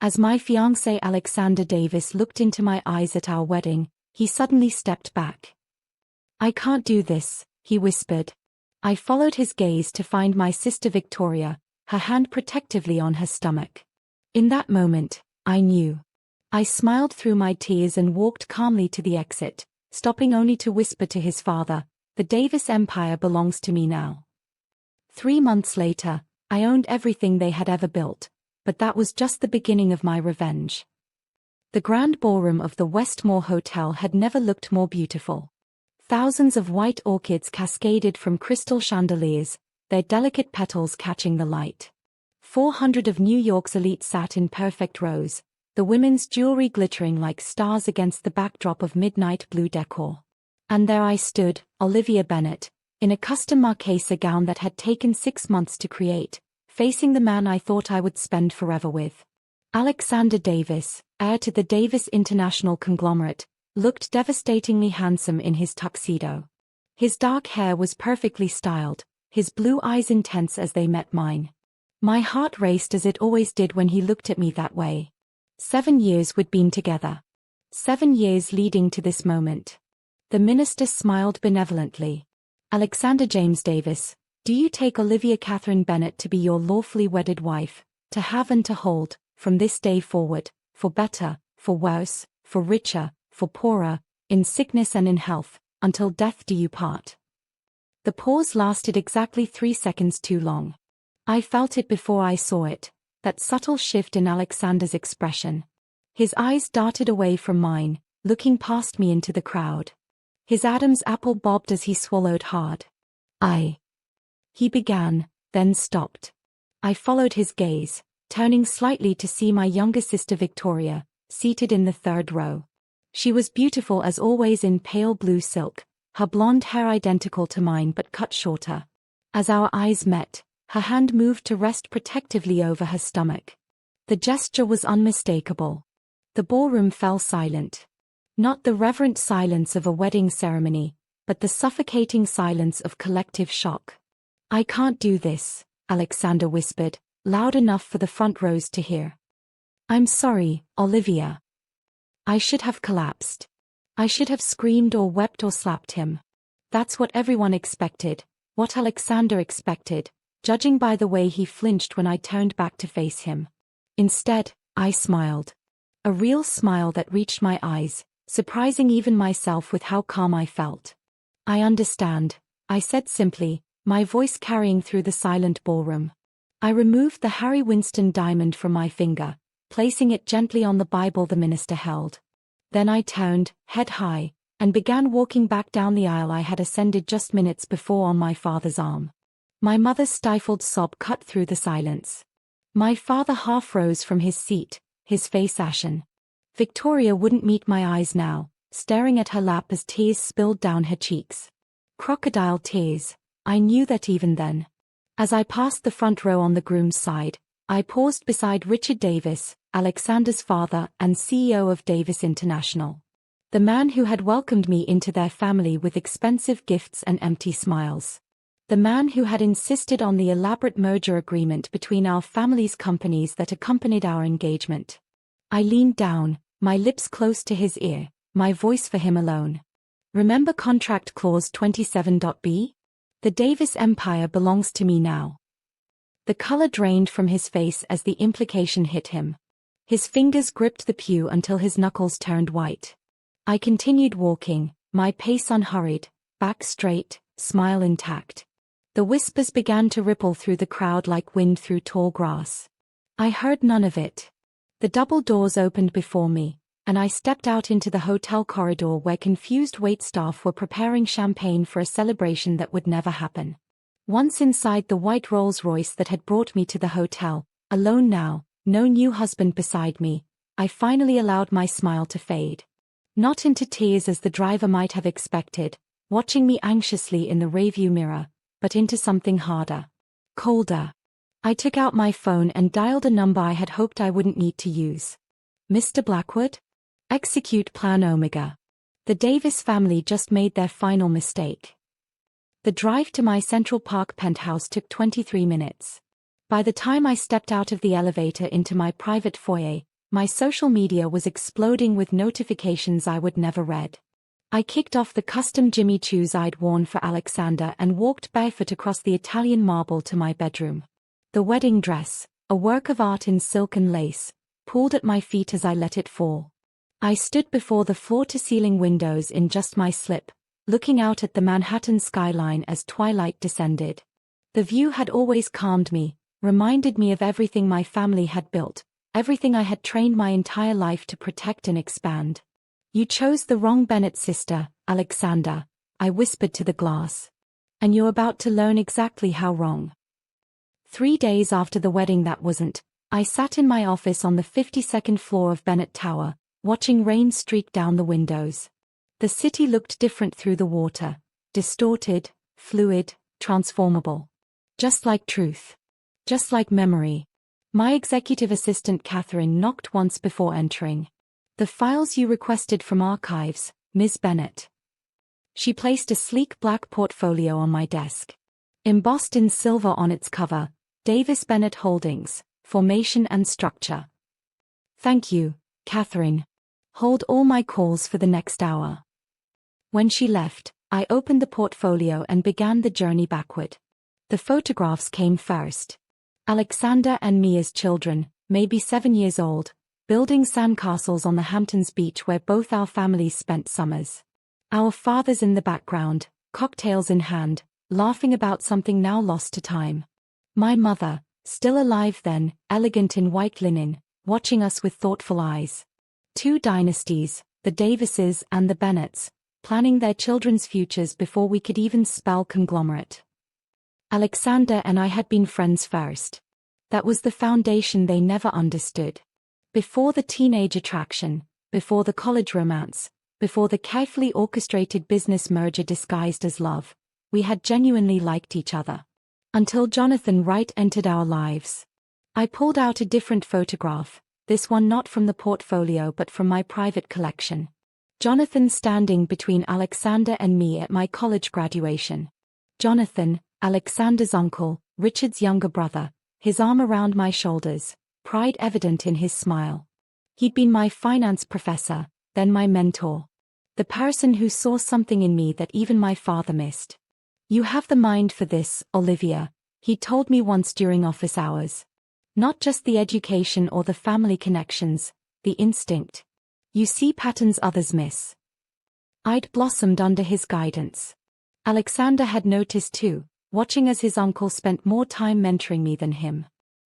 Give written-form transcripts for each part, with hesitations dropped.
As my fiancé Alexander Davis looked into my eyes at our wedding, he suddenly stepped back. "I can't do this," he whispered. I followed his gaze to find my sister Victoria, her hand protectively on her stomach. In that moment, I knew. I smiled through my tears and walked calmly to the exit, stopping only to whisper to his father, "The Davis empire belongs to me now." 3 months later, I owned everything they had ever built, but that was just the beginning of my revenge. The grand ballroom of the Westmore Hotel had never looked more beautiful. Thousands of white orchids cascaded from crystal chandeliers, their delicate petals catching the light. 400 of New York's elite sat in perfect rows, the women's jewelry glittering like stars against the backdrop of midnight blue decor. And there I stood, Olivia Bennet, in a custom Marchesa gown that had taken 6 months to create, facing the man I thought I would spend forever with. Alexander Davis, heir to the Davis International conglomerate, looked devastatingly handsome in his tuxedo. His dark hair was perfectly styled, his blue eyes intense as they met mine. My heart raced as it always did when he looked at me that way. 7 years we'd been together. 7 years leading to this moment. The minister smiled benevolently. "Alexander James Davis, do you take Olivia Catherine Bennet to be your lawfully wedded wife, to have and to hold, from this day forward, for better, for worse, for richer, for poorer, in sickness and in health, until death do you part?" The pause lasted exactly 3 seconds too long. I felt it before I saw it, that subtle shift in Alexander's expression. His eyes darted away from mine, looking past me into the crowd. His Adam's apple bobbed as he swallowed hard. He began, then stopped. I followed his gaze, turning slightly to see my younger sister Victoria, seated in the 3rd row. She was beautiful as always in pale blue silk, her blonde hair identical to mine but cut shorter. As our eyes met, her hand moved to rest protectively over her stomach. The gesture was unmistakable. The ballroom fell silent. Not the reverent silence of a wedding ceremony, but the suffocating silence of collective shock. "I can't do this," Alexander whispered, loud enough for the front rows to hear. "I'm sorry, Olivia." I should have collapsed. I should have screamed or wept or slapped him. That's what everyone expected, what Alexander expected, judging by the way he flinched when I turned back to face him. Instead, I smiled. A real smile that reached my eyes, surprising even myself with how calm I felt. "I understand," I said simply, my voice carrying through the silent ballroom. I removed the Harry Winston diamond from my finger, placing it gently on the Bible the minister held. Then I turned, head high, and began walking back down the aisle I had ascended just minutes before on my father's arm. My mother's stifled sob cut through the silence. My father half rose from his seat, his face ashen. Victoria wouldn't meet my eyes now, staring at her lap as tears spilled down her cheeks. Crocodile tears, I knew that even then. As I passed the front row on the groom's side, I paused beside Richard Davis, Alexander's father and CEO of Davis International. The man who had welcomed me into their family with expensive gifts and empty smiles. The man who had insisted on the elaborate merger agreement between our family's companies that accompanied our engagement. I leaned down, my lips close to his ear, my voice for him alone. "Remember contract clause 27.b? The Davis empire belongs to me now." The color drained from his face as the implication hit him. His fingers gripped the pew until his knuckles turned white. I continued walking, my pace unhurried, back straight, smile intact. The whispers began to ripple through the crowd like wind through tall grass. I heard none of it. The double doors opened before me, and I stepped out into the hotel corridor where confused waitstaff were preparing champagne for a celebration that would never happen. Once inside the white Rolls-Royce that had brought me to the hotel, alone now, no new husband beside me, I finally allowed my smile to fade. Not into tears as the driver might have expected, watching me anxiously in the rearview mirror, but into something harder. Colder. I took out my phone and dialed a number I had hoped I wouldn't need to use. "Mr. Blackwood? Execute Plan Omega. The Davis family just made their final mistake." The drive to my Central Park penthouse took 23 minutes. By the time I stepped out of the elevator into my private foyer, My social media was exploding with notifications I would never read. I kicked off the custom Jimmy Choos I'd worn for Alexander and walked barefoot across the Italian marble to my bedroom. The wedding dress, a work of art in silk and lace, pulled at my feet as I let it fall. I stood before the floor-to-ceiling windows in just my slip, looking out at the Manhattan skyline as twilight descended. The view had always calmed me, reminded me of everything my family had built, everything I had trained my entire life to protect and expand. "You chose the wrong Bennett sister, Alexander," I whispered to the glass. "And you're about to learn exactly how wrong." 3 days after the wedding that wasn't, I sat in my office on the 52nd floor of Bennett Tower, watching rain streak down the windows. The city looked different through the water, distorted, fluid, transformable. Just like truth. Just like memory. My executive assistant Catherine knocked once before entering. "The files you requested from archives, Ms. Bennett." She placed a sleek black portfolio on my desk. Embossed in silver on its cover, Davis Bennett Holdings, Formation and Structure. "Thank you, Catherine. Hold all my calls for the next hour." When she left, I opened the portfolio and began the journey backward. The photographs came first. Alexander and me as children, maybe 7 years old, building sandcastles on the Hamptons beach where both our families spent summers. Our fathers in the background, cocktails in hand, laughing about something now lost to time. My mother, still alive then, elegant in white linen, watching us with thoughtful eyes. 2 dynasties, the Davises and the Bennetts, planning their children's futures before we could even spell conglomerate. Alexander and I had been friends first. That was the foundation they never understood. Before the teenage attraction, before the college romance, before the carefully orchestrated business merger disguised as love, we had genuinely liked each other. Until Jonathan Wright entered our lives. I pulled out a different photograph, this one not from the portfolio but from my private collection. Jonathan standing between Alexander and me at my college graduation. Jonathan, Alexander's uncle, Richard's younger brother, his arm around my shoulders, pride evident in his smile. He'd been my finance professor, then my mentor. The person who saw something in me that even my father missed. "You have the mind for this, Olivia," he told me once during office hours. "Not just the education or the family connections, the instinct. You see patterns others miss." I'd blossomed under his guidance. Alexander had noticed too, watching as his uncle spent more time mentoring me than him.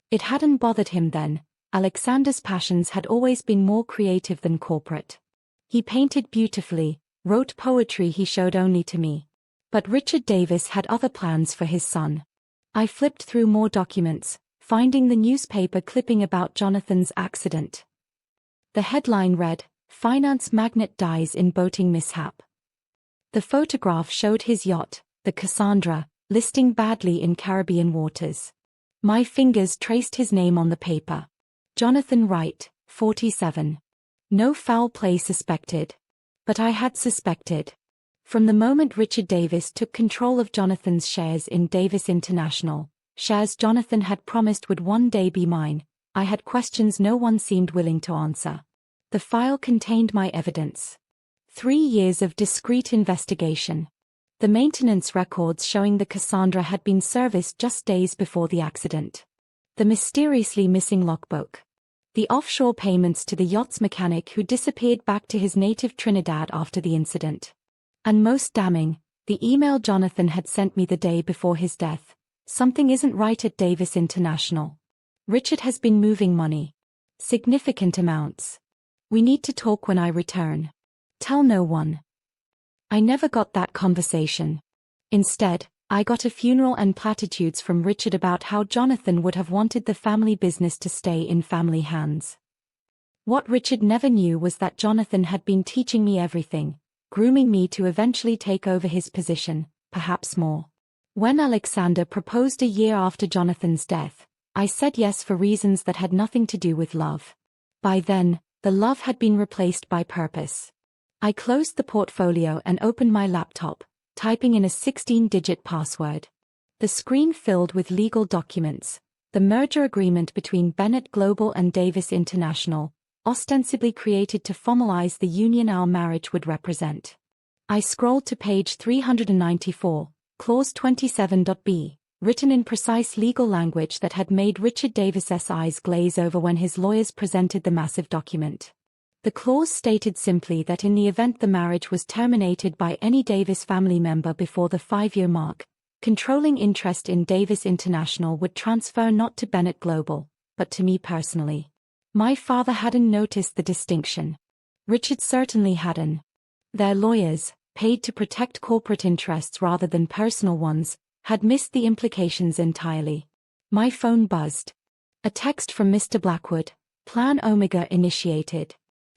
It hadn't bothered him then. Alexander's passions had always been more creative than corporate. He painted beautifully, wrote poetry he showed only to me. But Richard Davis had other plans for his son. I flipped through more documents, finding the newspaper clipping about Jonathan's accident. The headline read, "Finance Magnate Dies in Boating Mishap." The photograph showed his yacht, the Cassandra, listing badly in Caribbean waters. My fingers traced his name on the paper. Jonathan Wright, 47. No foul play suspected. But I had suspected. From the moment Richard Davis took control of Jonathan's shares in Davis International, shares Jonathan had promised would one day be mine, I had questions no one seemed willing to answer. The file contained my evidence. 3 years of discreet investigation. The maintenance records showing the Cassandra had been serviced just days before the accident. The mysteriously missing logbook. The offshore payments to the yacht's mechanic who disappeared back to his native Trinidad after the incident. And most damning, the email Jonathan had sent me the day before his death. "Something isn't right at Davis International. Richard has been moving money. Significant amounts. We need to talk when I return. Tell no one." I never got that conversation. Instead, I got a funeral and platitudes from Richard about how Jonathan would have wanted the family business to stay in family hands. What Richard never knew was that Jonathan had been teaching me everything, grooming me to eventually take over his position, perhaps more. When Alexander proposed a year after Jonathan's death, I said yes for reasons that had nothing to do with love. By then, the love had been replaced by purpose. I closed the portfolio and opened my laptop, typing in a 16-digit password. The screen filled with legal documents, the merger agreement between Bennett Global and Davis International, ostensibly created to formalize the union our marriage would represent. I scrolled to page 394, clause 27.b, written in precise legal language that had made Richard Davis's eyes glaze over when his lawyers presented the massive document. The clause stated simply that in the event the marriage was terminated by any Davis family member before the 5-year mark, controlling interest in Davis International would transfer not to Bennett Global, but to me personally. My father hadn't noticed the distinction. Richard certainly hadn't. Their lawyers, paid to protect corporate interests rather than personal ones, had missed the implications entirely. My phone buzzed. A text from Mr. Blackwood. Plan Omega initiated.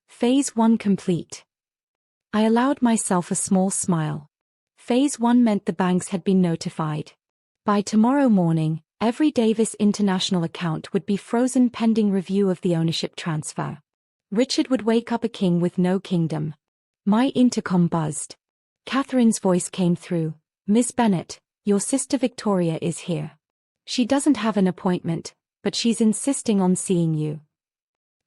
Phase 1 complete. I allowed myself a small smile. Phase 1 meant the banks had been notified. By tomorrow morning, every Davis International account would be frozen pending review of the ownership transfer. Richard would wake up a king with no kingdom. My intercom buzzed. Catherine's voice came through. Miss Bennett, your sister Victoria is here. She doesn't have an appointment, but she's insisting on seeing you.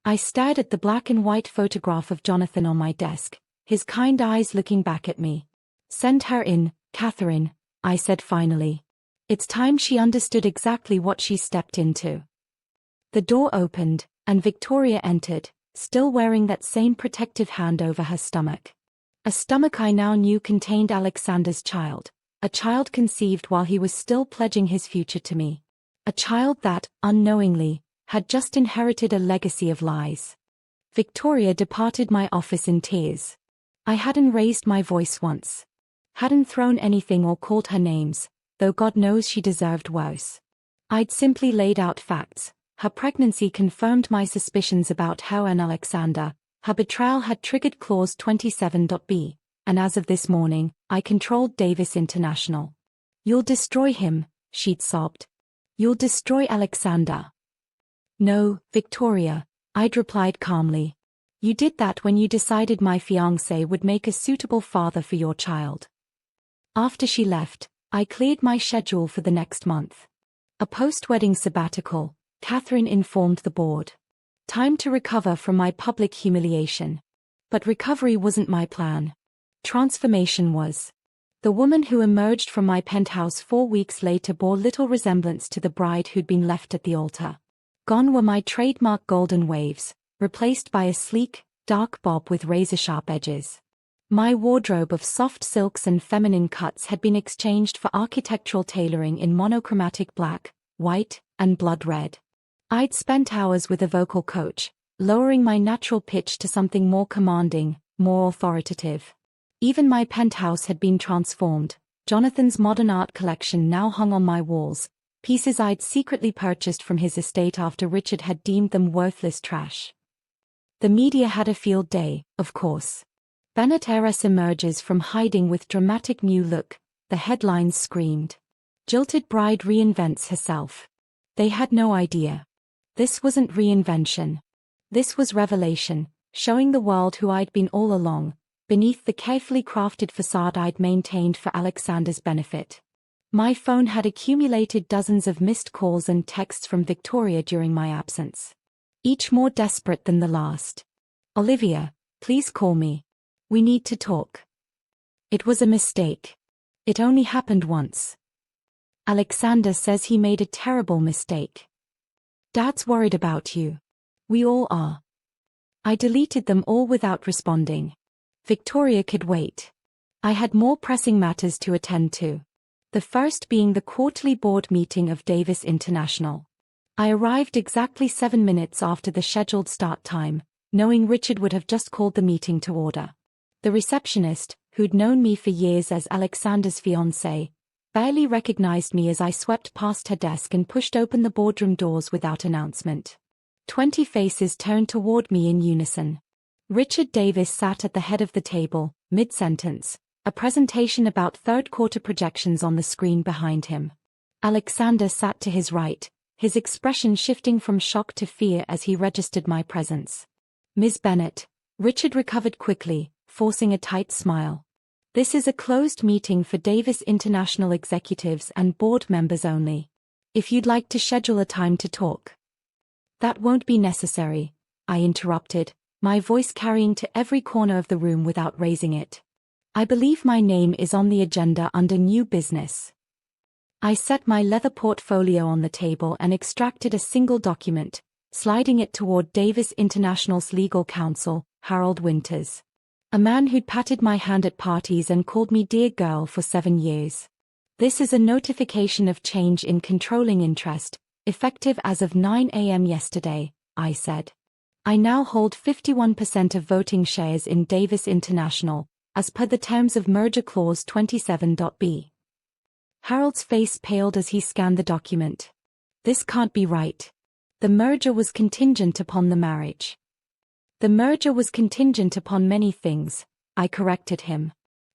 I stared at the black and white photograph of Jonathan on my desk, his kind eyes looking back at me. Send her in, Catherine, I said finally. It's time she understood exactly what she stepped into. The door opened, and Victoria entered, still wearing that same protective hand over her stomach. A stomach I now knew contained Alexander's child, a child conceived while he was still pledging his future to me. A child that, unknowingly, had just inherited a legacy of lies. Victoria departed my office in tears. I hadn't raised my voice once. Hadn't thrown anything or called her names, though God knows she deserved worse. I'd simply laid out facts. Her pregnancy confirmed my suspicions about her and Alexander. Her betrayal had triggered clause 27.b, and as of this morning, I controlled Davis International. You'll destroy him, she'd sobbed. You'll destroy Alexander. No, Victoria, I'd replied calmly. You did that when you decided my fiancé would make a suitable father for your child. After she left, I cleared my schedule for the next month. A post-wedding sabbatical, Catherine informed the board. Time to recover from my public humiliation. But recovery wasn't my plan. Transformation was. The woman who emerged from my penthouse 4 weeks later bore little resemblance to the bride who'd been left at the altar. Gone were my trademark golden waves, replaced by a sleek, dark bob with razor-sharp edges. My wardrobe of soft silks and feminine cuts had been exchanged for architectural tailoring in monochromatic black, white, and blood red. I'd spent hours with a vocal coach, lowering my natural pitch to something more commanding, more authoritative. Even my penthouse had been transformed. Jonathan's modern art collection now hung on my walls, pieces I'd secretly purchased from his estate after Richard had deemed them worthless trash. The media had a field day, of course. Bennett heiress emerges from hiding with dramatic new look, the headlines screamed. Jilted bride reinvents herself. They had no idea. This wasn't reinvention. This was revelation, showing the world who I'd been all along, beneath the carefully crafted facade I'd maintained for Alexander's benefit. My phone had accumulated dozens of missed calls and texts from Victoria during my absence. Each more desperate than the last. Olivia, please call me. We need to talk. It was a mistake. It only happened once. Alexander says he made a terrible mistake. Dad's worried about you. We all are. I deleted them all without responding. Victoria could wait. I had more pressing matters to attend to. The first being the quarterly board meeting of Davis International. I arrived exactly 7 minutes after the scheduled start time, knowing Richard would have just called the meeting to order. The receptionist, who'd known me for years as Alexander's fiancée, barely recognized me as I swept past her desk and pushed open the boardroom doors without announcement. 20 faces turned toward me in unison. Richard Davis sat at the head of the table, mid-sentence, a presentation about third-quarter projections on the screen behind him. Alexander sat to his right, his expression shifting from shock to fear as he registered my presence. Ms. Bennett, Richard recovered quickly, forcing a tight smile. This is a closed meeting for Davis International executives and board members only. If you'd like to schedule a time to talk. That won't be necessary, I interrupted, my voice carrying to every corner of the room without raising it. I believe my name is on the agenda under new business. I set my leather portfolio on the table and extracted a single document, sliding it toward Davis International's legal counsel, Harold Winters. A man who'd patted my hand at parties and called me dear girl for 7 years. This is a notification of change in controlling interest, effective as of 9 a.m. yesterday, I said. I now hold 51% of voting shares in Davis International, as per the terms of Merger Clause 27.b. Harold's face paled as he scanned the document. This can't be right. The merger was contingent upon the marriage. The merger was contingent upon many things, I corrected him,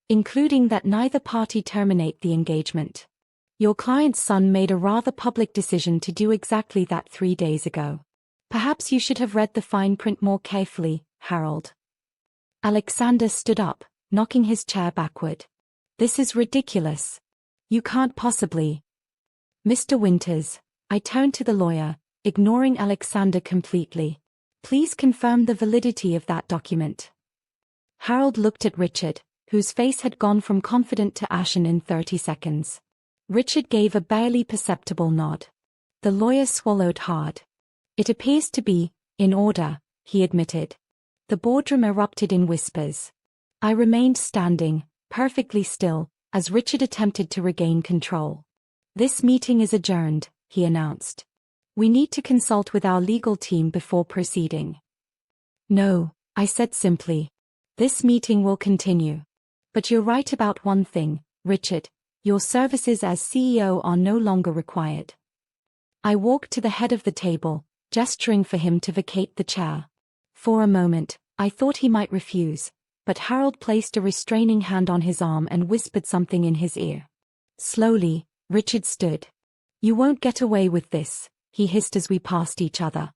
including that neither party terminate the engagement. Your client's son made a rather public decision to do exactly that 3 days ago. Perhaps you should have read the fine print more carefully, Harold. Alexander stood up, knocking his chair backward. This is ridiculous. You can't possibly. Mr. Winters, I turned to the lawyer, ignoring Alexander completely. Please confirm the validity of that document. Harold looked at Richard, whose face had gone from confident to ashen in 30 seconds. Richard gave a barely perceptible nod. The lawyer swallowed hard. It appears to be in order, he admitted. The boardroom erupted in whispers. I remained standing, perfectly still, as Richard attempted to regain control. This meeting is adjourned, he announced. We need to consult with our legal team before proceeding. No, I said simply. This meeting will continue. But you're right about one thing, Richard. Your services as CEO are no longer required. I walked to the head of the table, gesturing for him to vacate the chair. For a moment, I thought he might refuse, but Harold placed a restraining hand on his arm and whispered something in his ear. Slowly, Richard stood. You won't get away with this, he hissed as we passed each other.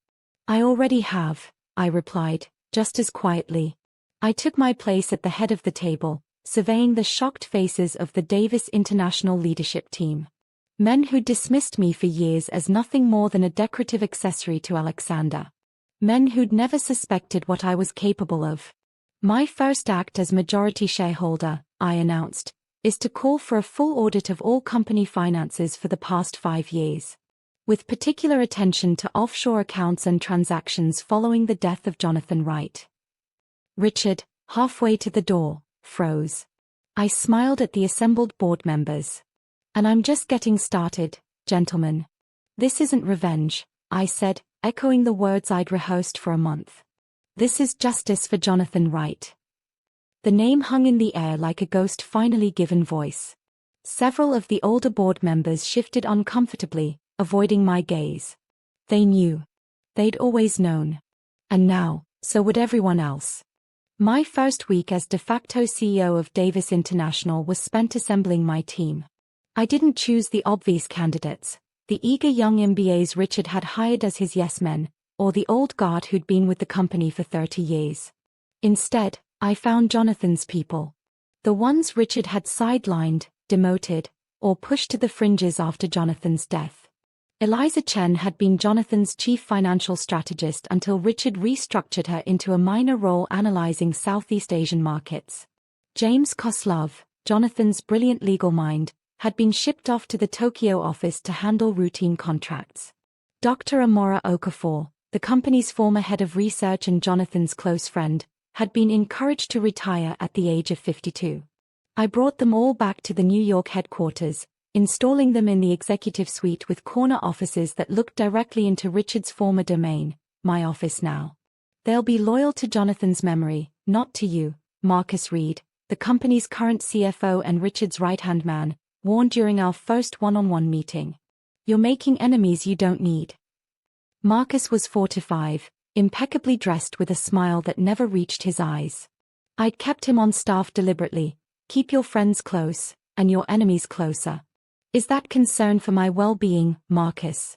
I already have, I replied, just as quietly. I took my place at the head of the table, surveying the shocked faces of the Davis International leadership team. Men who dismissed me for years as nothing more than a decorative accessory to Alexander. Men who'd never suspected what I was capable of. My first act as majority shareholder, I announced, is to call for a full audit of all company finances for the past 5 years. With particular attention to offshore accounts and transactions following the death of Jonathan Wright. Richard, halfway to the door, froze. I smiled at the assembled board members. And I'm just getting started, gentlemen. This isn't revenge, I said, echoing the words I'd rehearsed for a month. This is justice for Jonathan Wright. The name hung in the air like a ghost finally given voice. Several of the older board members shifted uncomfortably, avoiding my gaze. They knew. They'd always known. And now, so would everyone else. My first week as de facto CEO of Davis International was spent assembling my team. I didn't choose the obvious candidates, the eager young MBAs Richard had hired as his yes men, or the old guard who'd been with the company for 30 years. Instead, I found Jonathan's people. The ones Richard had sidelined, demoted, or pushed to the fringes after Jonathan's death. Eliza Chen had been Jonathan's chief financial strategist until Richard restructured her into a minor role analyzing Southeast Asian markets. James Koslov, Jonathan's brilliant legal mind, had been shipped off to the Tokyo office to handle routine contracts. Dr. Amora Okafor, the company's former head of research and Jonathan's close friend, had been encouraged to retire at the age of 52. I brought them all back to the New York headquarters, installing them in the executive suite with corner offices that looked directly into Richard's former domain, my office now. They'll be loyal to Jonathan's memory, not to you, Marcus Reed, the company's current CFO and Richard's right-hand man, warned during our first one-on-one meeting. You're making enemies you don't need. Marcus was 45, impeccably dressed with a smile that never reached his eyes. I'd kept him on staff deliberately. Keep your friends close, and your enemies closer. Is that concern for my well-being, Marcus?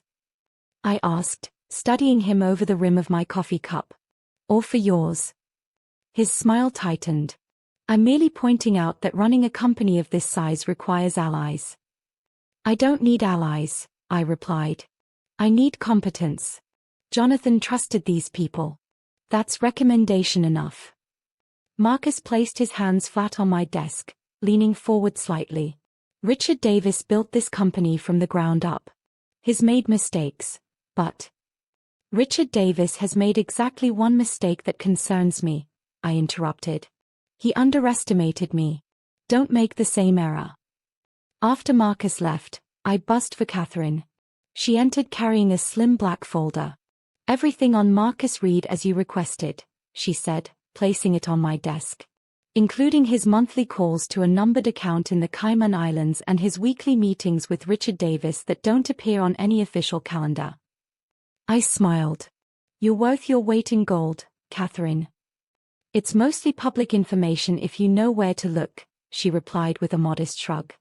I asked, studying him over the rim of my coffee cup. Or for yours? His smile tightened. I'm merely pointing out that running a company of this size requires allies. I don't need allies, I replied. I need competence. Jonathan trusted these people. That's recommendation enough. Marcus placed his hands flat on my desk, leaning forward slightly. Richard Davis built this company from the ground up. He's made mistakes, but Richard Davis has made exactly one mistake that concerns me, I interrupted. He underestimated me. Don't make the same error. After Marcus left, I buzzed for Catherine. She entered carrying a slim black folder. Everything on Marcus read as you requested, she said, placing it on my desk. Including his monthly calls to a numbered account in the Cayman Islands and his weekly meetings with Richard Davis that don't appear on any official calendar. I smiled. You're worth your weight in gold, Catherine. It's mostly public information if you know where to look, she replied with a modest shrug.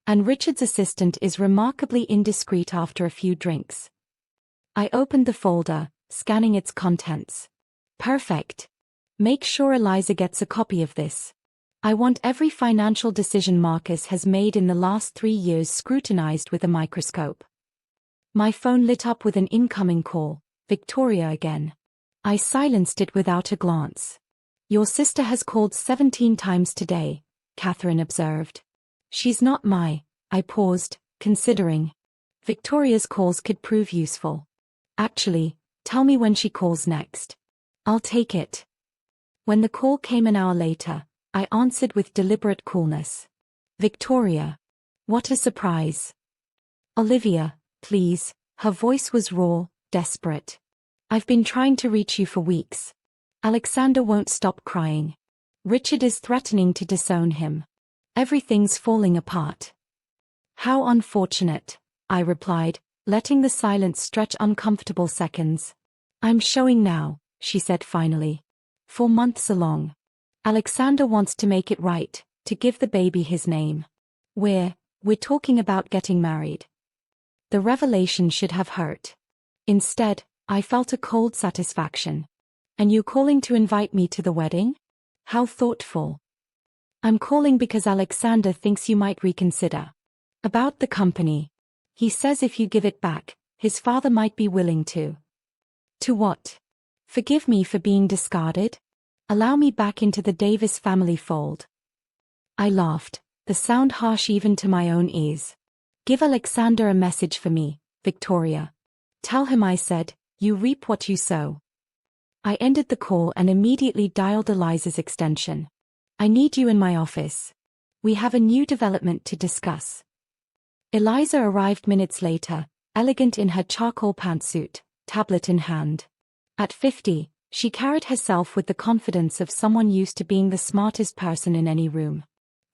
And Richard's assistant is remarkably indiscreet after a few drinks. I opened the folder, scanning its contents. Perfect. Make sure Eliza gets a copy of this. I want every financial decision Marcus has made in the last 3 years scrutinized with a microscope. My phone lit up with an incoming call, Victoria again. I silenced it without a glance. Your sister has called 17 times today, Catherine observed. She's not I paused, considering. Victoria's calls could prove useful. Actually, tell me when she calls next. I'll take it. When the call came an hour later, I answered with deliberate coolness. Victoria. What a surprise. Olivia, please. Her voice was raw, desperate. I've been trying to reach you for weeks. Alexander won't stop crying. Richard is threatening to disown him. Everything's falling apart. How unfortunate, I replied, letting the silence stretch uncomfortable seconds. I'm showing now, she said finally. 4 months along. Alexander wants to make it right, to give the baby his name. We're talking about getting married. The revelation should have hurt. Instead, I felt a cold satisfaction. And you calling to invite me to the wedding? How thoughtful. I'm calling because Alexander thinks you might reconsider. About the company. He says if you give it back, his father might be willing to. To what? Forgive me for being discarded? Allow me back into the Davis family fold. I laughed, the sound harsh even to my own ears. Give Alexander a message for me, Victoria. Tell him I said, you reap what you sow. I ended the call and immediately dialed Eliza's extension. I need you in my office. We have a new development to discuss. Eliza arrived minutes later, elegant in her charcoal pantsuit, tablet in hand. At 50, she carried herself with the confidence of someone used to being the smartest person in any room.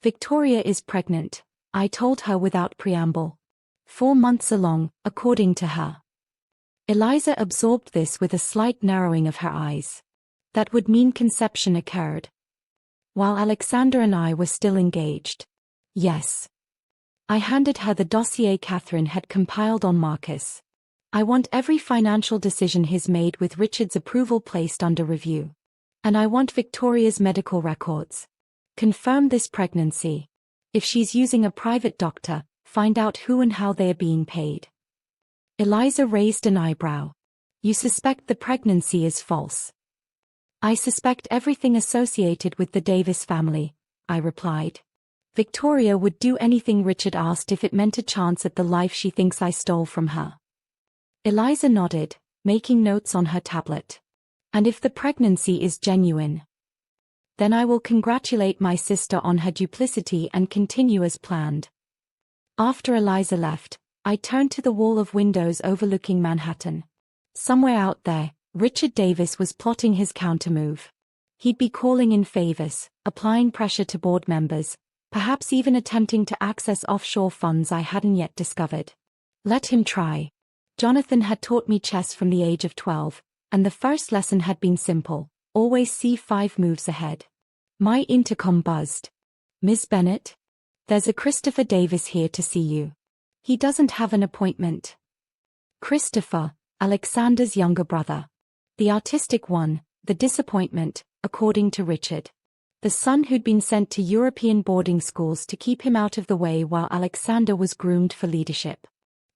Victoria is pregnant, I told her without preamble. 4 months along, according to her. Eliza absorbed this with a slight narrowing of her eyes. That would mean conception occurred. While Alexander and I were still engaged. Yes. I handed her the dossier Catherine had compiled on Marcus. I want every financial decision he's made with Richard's approval placed under review. And I want Victoria's medical records. Confirm this pregnancy. If she's using a private doctor, find out who and how they're being paid. Eliza raised an eyebrow. You suspect the pregnancy is false. I suspect everything associated with the Davis family, I replied. Victoria would do anything Richard asked if it meant a chance at the life she thinks I stole from her. Eliza nodded, making notes on her tablet. And if the pregnancy is genuine, then I will congratulate my sister on her duplicity and continue as planned. After Eliza left, I turned to the wall of windows overlooking Manhattan. Somewhere out there, Richard Davis was plotting his countermove. He'd be calling in favors, applying pressure to board members, perhaps even attempting to access offshore funds I hadn't yet discovered. Let him try. Jonathan had taught me chess from the age of 12, and the first lesson had been simple: always see 5 moves ahead. My intercom buzzed. Miss Bennett? There's a Christopher Davis here to see you. He doesn't have an appointment. Christopher, Alexander's younger brother. The artistic one, the disappointment, according to Richard. The son who'd been sent to European boarding schools to keep him out of the way while Alexander was groomed for leadership.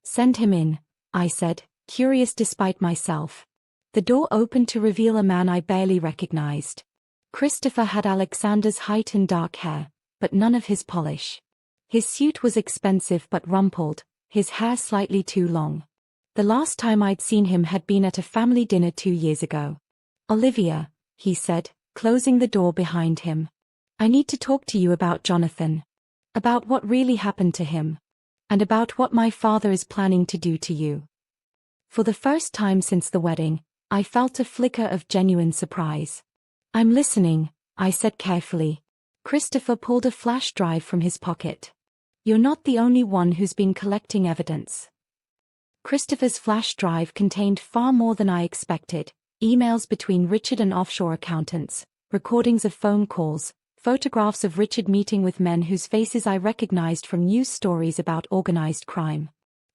Send him in, I said, curious despite myself. The door opened to reveal a man I barely recognized. Christopher had Alexander's height and dark hair, but none of his polish. His suit was expensive but rumpled, his hair slightly too long. The last time I'd seen him had been at a family dinner 2 years ago. "Olivia," he said, closing the door behind him. "I need to talk to you about Jonathan. About what really happened to him. And about what my father is planning to do to you." For the first time since the wedding, I felt a flicker of genuine surprise. "I'm listening," I said carefully. Christopher pulled a flash drive from his pocket. "You're not the only one who's been collecting evidence." Christopher's flash drive contained far more than I expected: emails between Richard and offshore accountants, recordings of phone calls, photographs of Richard meeting with men whose faces I recognized from news stories about organized crime.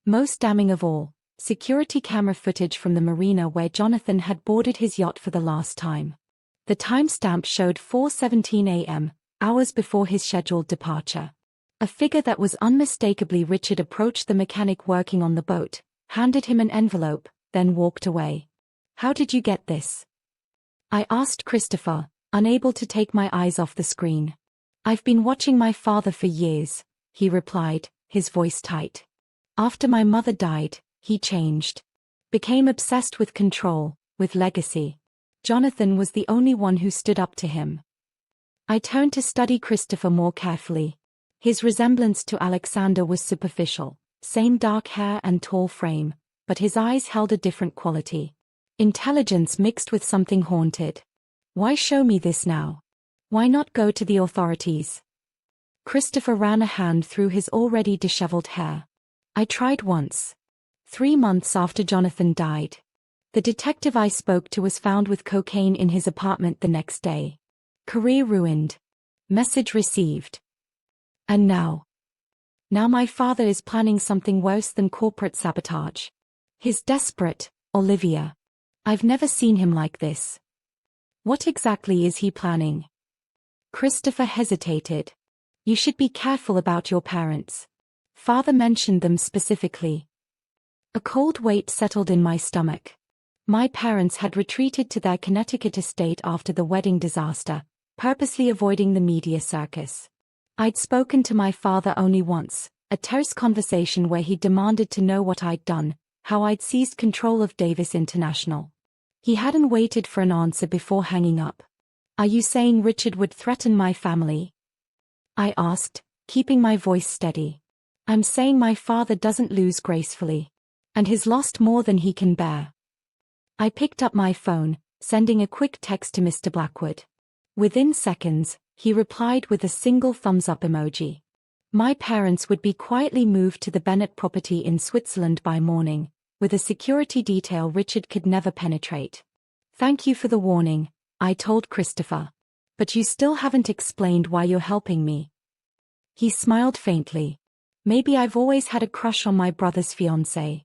Most damning of all, security camera footage from the marina where Jonathan had boarded his yacht for the last time. The timestamp showed 4:17 a.m., hours before his scheduled departure. A figure that was unmistakably Richard approached the mechanic working on the boat, handed him an envelope, then walked away. "How did you get this?" I asked Christopher, unable to take my eyes off the screen. "I've been watching my father for years," he replied, his voice tight. "After my mother died, he changed. Became obsessed with control, with legacy. Jonathan was the only one who stood up to him." I turned to study Christopher more carefully. His resemblance to Alexander was superficial, same dark hair and tall frame, but his eyes held a different quality. Intelligence mixed with something haunted. "Why show me this now? Why not go to the authorities?" Christopher ran a hand through his already disheveled hair. "I tried once. 3 months after Jonathan died. The detective I spoke to was found with cocaine in his apartment the next day. Career ruined. Message received. And now my father is planning something worse than corporate sabotage. He's desperate, Olivia. I've never seen him like this." "What exactly is he planning?" Christopher hesitated. "You should be careful about your parents. Father mentioned them specifically." A cold weight settled in my stomach. My parents had retreated to their Connecticut estate after the wedding disaster, purposely avoiding the media circus. I'd spoken to my father only once, a terse conversation where he demanded to know what I'd done, how I'd seized control of Davis International. He hadn't waited for an answer before hanging up. "Are you saying Richard would threaten my family?" I asked, keeping my voice steady. "I'm saying my father doesn't lose gracefully. And has lost more than he can bear." I picked up my phone, sending a quick text to Mr. Blackwood. Within seconds, he replied with a single thumbs-up emoji. My parents would be quietly moved to the Bennett property in Switzerland by morning, with a security detail Richard could never penetrate. "Thank you for the warning," I told Christopher. "But you still haven't explained why you're helping me." He smiled faintly. "Maybe I've always had a crush on my brother's fiancée.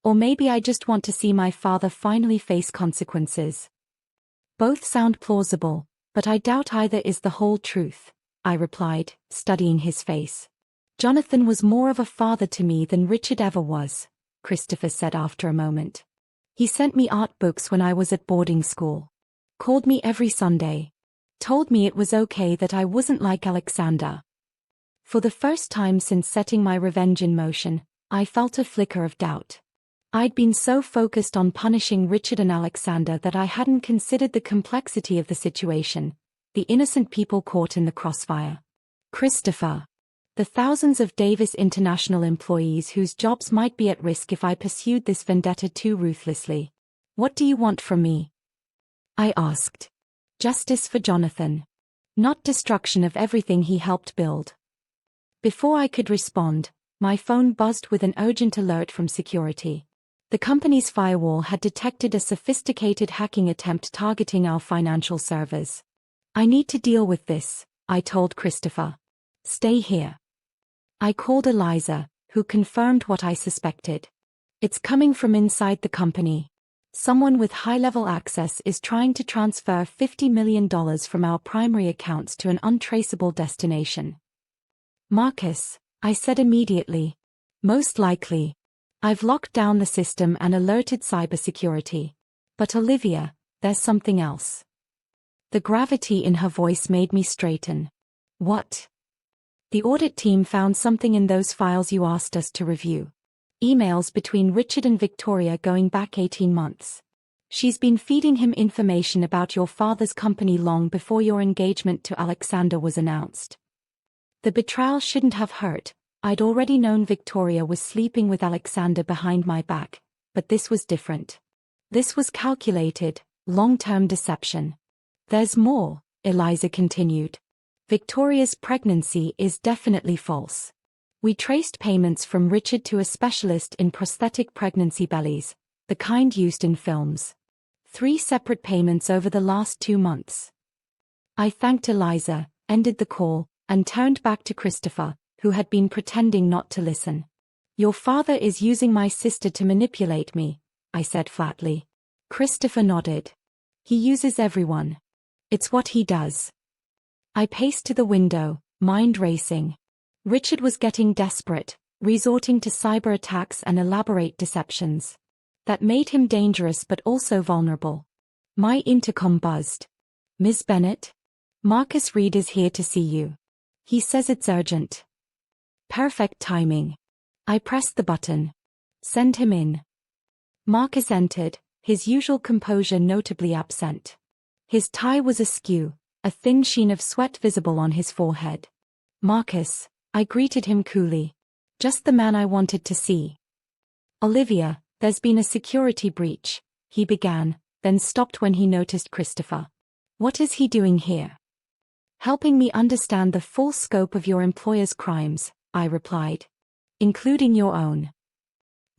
Or maybe I just want to see my father finally face consequences. Both sound plausible, but I doubt either is the whole truth," I replied, studying his face. "Jonathan was more of a father to me than Richard ever was," Christopher said after a moment. "He sent me art books when I was at boarding school. Called me every Sunday. Told me it was okay that I wasn't like Alexander." For the first time since setting my revenge in motion, I felt a flicker of doubt. I'd been so focused on punishing Richard and Alexander that I hadn't considered the complexity of the situation, the innocent people caught in the crossfire. Christopher. The thousands of Davis International employees whose jobs might be at risk if I pursued this vendetta too ruthlessly. "What do you want from me?" I asked. "Justice for Jonathan. Not destruction of everything he helped build." Before I could respond, my phone buzzed with an urgent alert from security. The company's firewall had detected a sophisticated hacking attempt targeting our financial servers. "I need to deal with this," I told Christopher. "Stay here." I called Eliza, who confirmed what I suspected. "It's coming from inside the company. Someone with high-level access is trying to transfer $50 million from our primary accounts to an untraceable destination." "Marcus," I said immediately. "Most likely. I've locked down the system and alerted cybersecurity. But Olivia, there's something else. The gravity in her voice made me straighten. What? The audit team found something in those files you asked us to review. Emails between Richard and Victoria going back 18 months. She's been feeding him information about your father's company long before your engagement to Alexander was announced. The betrayal shouldn't have hurt. I'd already known Victoria was sleeping with Alexander behind my back, but this was different. This was calculated, long-term deception. There's more, Eliza continued. Victoria's pregnancy is definitely false. We traced payments from Richard to a specialist in prosthetic pregnancy bellies, the kind used in films. 3 separate payments over the last 2 months. I thanked Eliza, ended the call, and turned back to Christopher, who had been pretending not to listen. Your father is using my sister to manipulate me, I said flatly. Christopher nodded. He uses everyone. It's what he does. I paced to the window, mind racing. Richard was getting desperate, resorting to cyber attacks and elaborate deceptions. That made him dangerous but also vulnerable. My intercom buzzed. Ms. Bennett? Marcus Reed is here to see you. He says it's urgent. Perfect timing. I pressed the button. Send him in. Marcus entered, his usual composure notably absent. His tie was askew, a thin sheen of sweat visible on his forehead. Marcus, I greeted him coolly. Just the man I wanted to see. Olivia, there's been a security breach, he began, then stopped when he noticed Christopher. What is he doing here? Helping me understand the full scope of your employer's crimes, I replied. Including your own.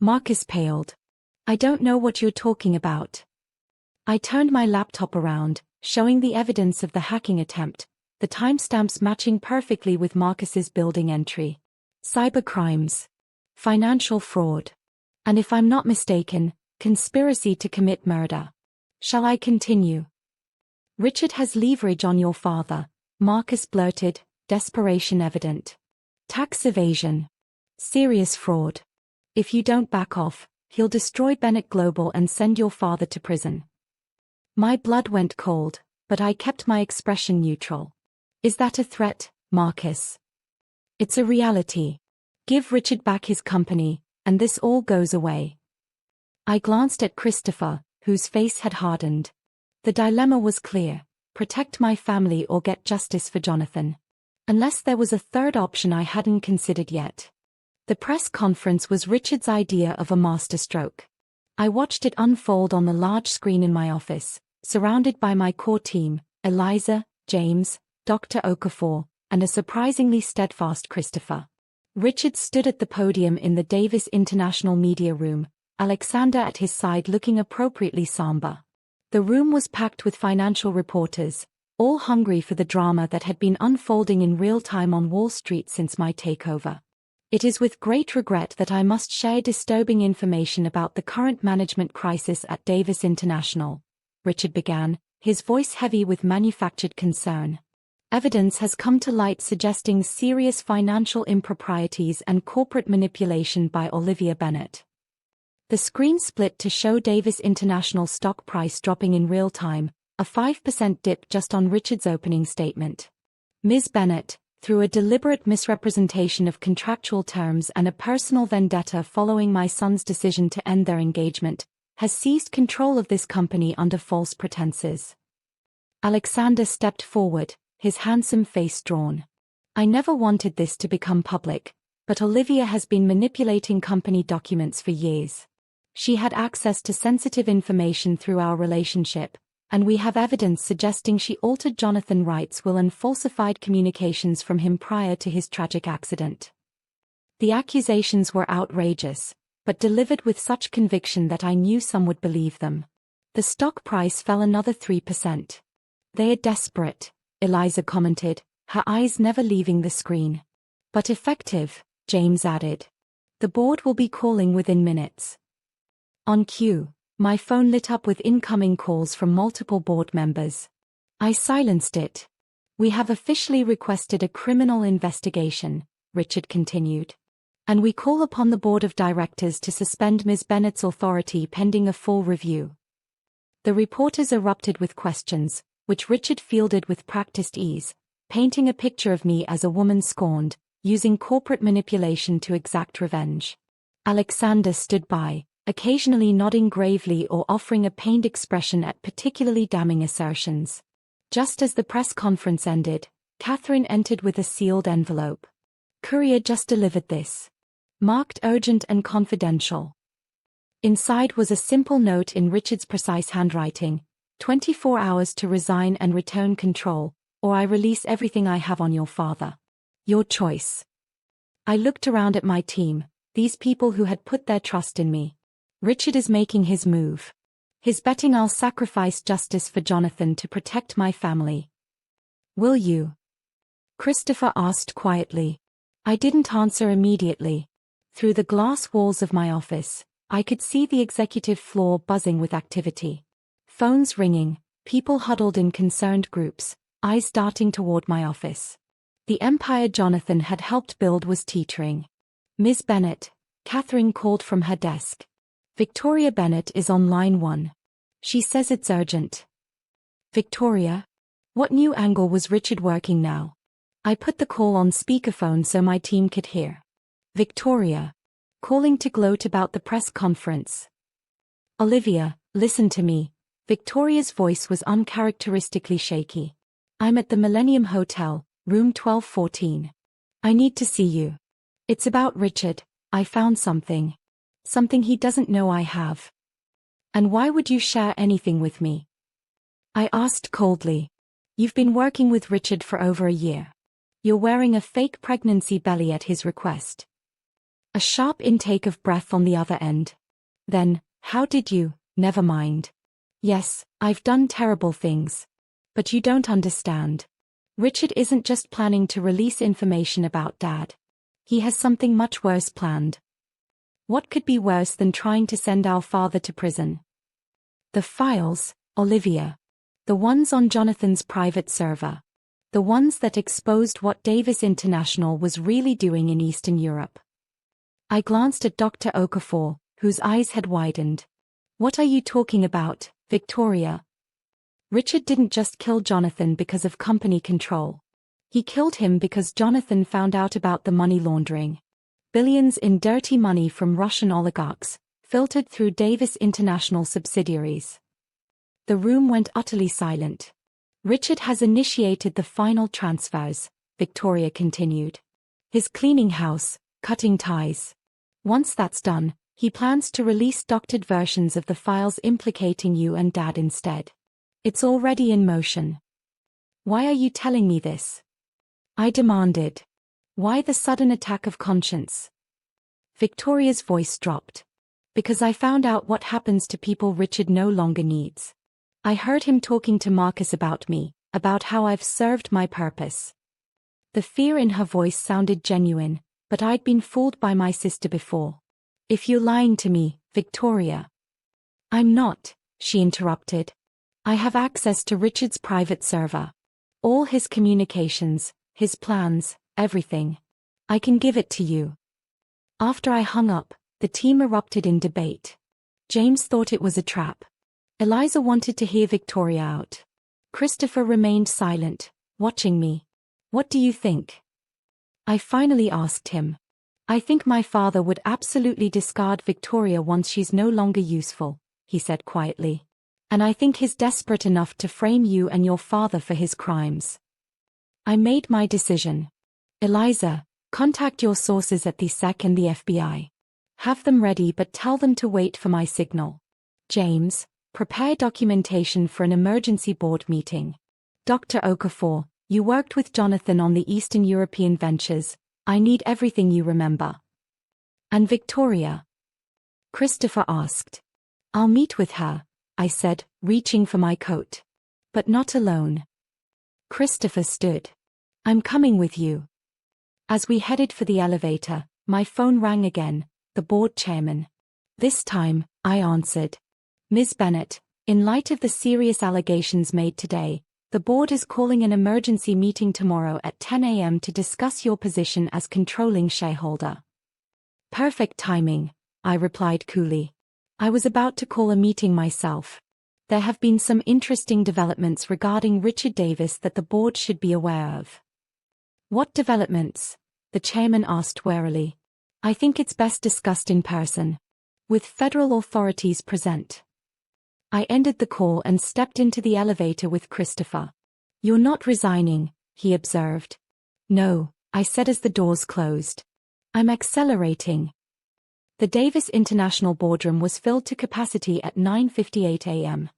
Marcus paled. I don't know what you're talking about. I turned my laptop around, showing the evidence of the hacking attempt, the timestamps matching perfectly with Marcus's building entry. Cybercrimes. Financial fraud. And if I'm not mistaken, conspiracy to commit murder. Shall I continue? Richard has leverage on your father, Marcus blurted, desperation evident. Tax evasion. Serious fraud. If you don't back off, he'll destroy Bennett Global and send your father to prison. My blood went cold, but I kept my expression neutral. Is that a threat, Marcus? It's a reality. Give Richard back his company, and this all goes away. I glanced at Christopher, whose face had hardened. The dilemma was clear: protect my family or get justice for Jonathan. Unless there was a third option I hadn't considered yet. The press conference was Richard's idea of a masterstroke. I watched it unfold on the large screen in my office, surrounded by my core team, Eliza, James, Dr. Okafor, and a surprisingly steadfast Christopher. Richard stood at the podium in the Davis International Media Room, Alexander at his side looking appropriately somber. The room was packed with financial reporters, all hungry for the drama that had been unfolding in real time on Wall Street since my takeover. It is with great regret that I must share disturbing information about the current management crisis at Davis International, Richard began, his voice heavy with manufactured concern. Evidence has come to light suggesting serious financial improprieties and corporate manipulation by Olivia Bennett. The screen split to show Davis International stock price dropping in real time, a 5% dip just on Richard's opening statement. Ms. Bennett, through a deliberate misrepresentation of contractual terms and a personal vendetta following my son's decision to end their engagement, has seized control of this company under false pretenses. Alexander stepped forward, his handsome face drawn. I never wanted this to become public, but Olivia has been manipulating company documents for years. She had access to sensitive information through our relationship, and we have evidence suggesting she altered Jonathan Wright's will and falsified communications from him prior to his tragic accident. The accusations were outrageous, but delivered with such conviction that I knew some would believe them. The stock price fell another 3%. They are desperate, Eliza commented, her eyes never leaving the screen. But effective, James added. The board will be calling within minutes. On cue, my phone lit up with incoming calls from multiple board members. I silenced it. We have officially requested a criminal investigation, Richard continued. And we call upon the board of directors to suspend Ms. Bennett's authority pending a full review. The reporters erupted with questions, which Richard fielded with practiced ease, painting a picture of me as a woman scorned, using corporate manipulation to exact revenge. Alexander stood by, occasionally nodding gravely or offering a pained expression at particularly damning assertions. Just as the press conference ended, Catherine entered with a sealed envelope. "Courier just delivered this. Marked urgent and confidential." Inside was a simple note in Richard's precise handwriting: 24 hours to resign and return control, or I release everything I have on your father. Your choice. I looked around at my team, these people who had put their trust in me. Richard is making his move. He's betting I'll sacrifice justice for Jonathan to protect my family. Will you? Christopher asked quietly. I didn't answer immediately. Through the glass walls of my office, I could see the executive floor buzzing with activity. Phones ringing, people huddled in concerned groups, eyes darting toward my office. The empire Jonathan had helped build was teetering. Ms. Bennett, Catherine called from her desk. Victoria Bennett is on line 1. She says it's urgent. Victoria? What new angle was Richard working now? I put the call on speakerphone so my team could hear. Victoria. Calling to gloat about the press conference. Olivia, listen to me. Victoria's voice was uncharacteristically shaky. I'm at the Millennium Hotel, room 1214. I need to see you. It's about Richard. I found something. Something he doesn't know I have. And why would you share anything with me? I asked coldly. You've been working with Richard for over a year. You're wearing a fake pregnancy belly at his request. A sharp intake of breath on the other end. Then, how did you? Never mind. Yes, I've done terrible things. But you don't understand. Richard isn't just planning to release information about Dad. He has something much worse planned. What could be worse than trying to send our father to prison? The files, Olivia. The ones on Jonathan's private server. The ones that exposed what Davis International was really doing in Eastern Europe. I glanced at Dr. Okafor, whose eyes had widened. What are you talking about, Victoria? Richard didn't just kill Jonathan because of company control. He killed him because Jonathan found out about the money laundering. Billions in dirty money from Russian oligarchs, filtered through Davis International subsidiaries. The room went utterly silent. Richard has initiated the final transfers, Victoria continued. His cleaning house, cutting ties. Once that's done, he plans to release doctored versions of the files implicating you and Dad instead. It's already in motion. Why are you telling me this? I demanded. Why the sudden attack of conscience? Victoria's voice dropped. Because I found out what happens to people Richard no longer needs. I heard him talking to Marcus about me, about how I've served my purpose. The fear in her voice sounded genuine, but I'd been fooled by my sister before. If you're lying to me, Victoria. I'm not, she interrupted. I have access to Richard's private server. All his communications, his plans, everything. I can give it to you. After I hung up, the team erupted in debate. James thought it was a trap. Eliza wanted to hear Victoria out. Christopher remained silent, watching me. What do you think? I finally asked him. I think my father would absolutely discard Victoria once she's no longer useful, he said quietly. And I think he's desperate enough to frame you and your father for his crimes. I made my decision. Eliza, contact your sources at the SEC and the FBI. Have them ready but tell them to wait for my signal. James, prepare documentation for an emergency board meeting. Dr. Okafor, you worked with Jonathan on the Eastern European ventures. I need everything you remember. And Victoria? Christopher asked. I'll meet with her, I said, reaching for my coat. But not alone. Christopher stood. I'm coming with you. As we headed for the elevator, my phone rang again, the board chairman. This time, I answered. Ms. Bennett, in light of the serious allegations made today, the board is calling an emergency meeting tomorrow at 10 a.m. to discuss your position as controlling shareholder. Perfect timing, I replied coolly. I was about to call a meeting myself. There have been some interesting developments regarding Richard Davis that the board should be aware of. What developments? The chairman asked warily. I think it's best discussed in person, with federal authorities present. I ended the call and stepped into the elevator with Christopher. You're not resigning, he observed. No, I said as the doors closed. I'm accelerating. The Davis International boardroom was filled to capacity at 9:58 a.m.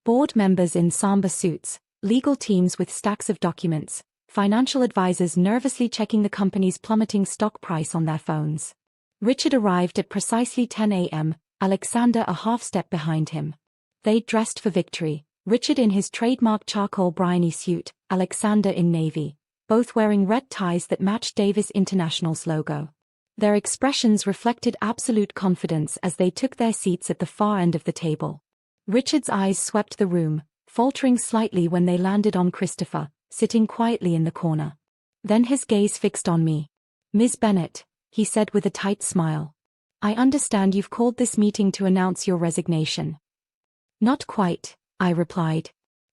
Board members in somber suits, legal teams with stacks of documents, financial advisors nervously checking the company's plummeting stock price on their phones. Richard arrived at precisely 10 a.m., Alexander a half step behind him. They dressed for victory, Richard in his trademark charcoal briny suit, Alexander in navy, both wearing red ties that matched Davis International's logo. Their expressions reflected absolute confidence as they took their seats at the far end of the table. Richard's eyes swept the room, faltering slightly when they landed on Christopher, sitting quietly in the corner. Then his gaze fixed on me. Ms. Bennett, he said with a tight smile. I understand you've called this meeting to announce your resignation. Not quite, I replied.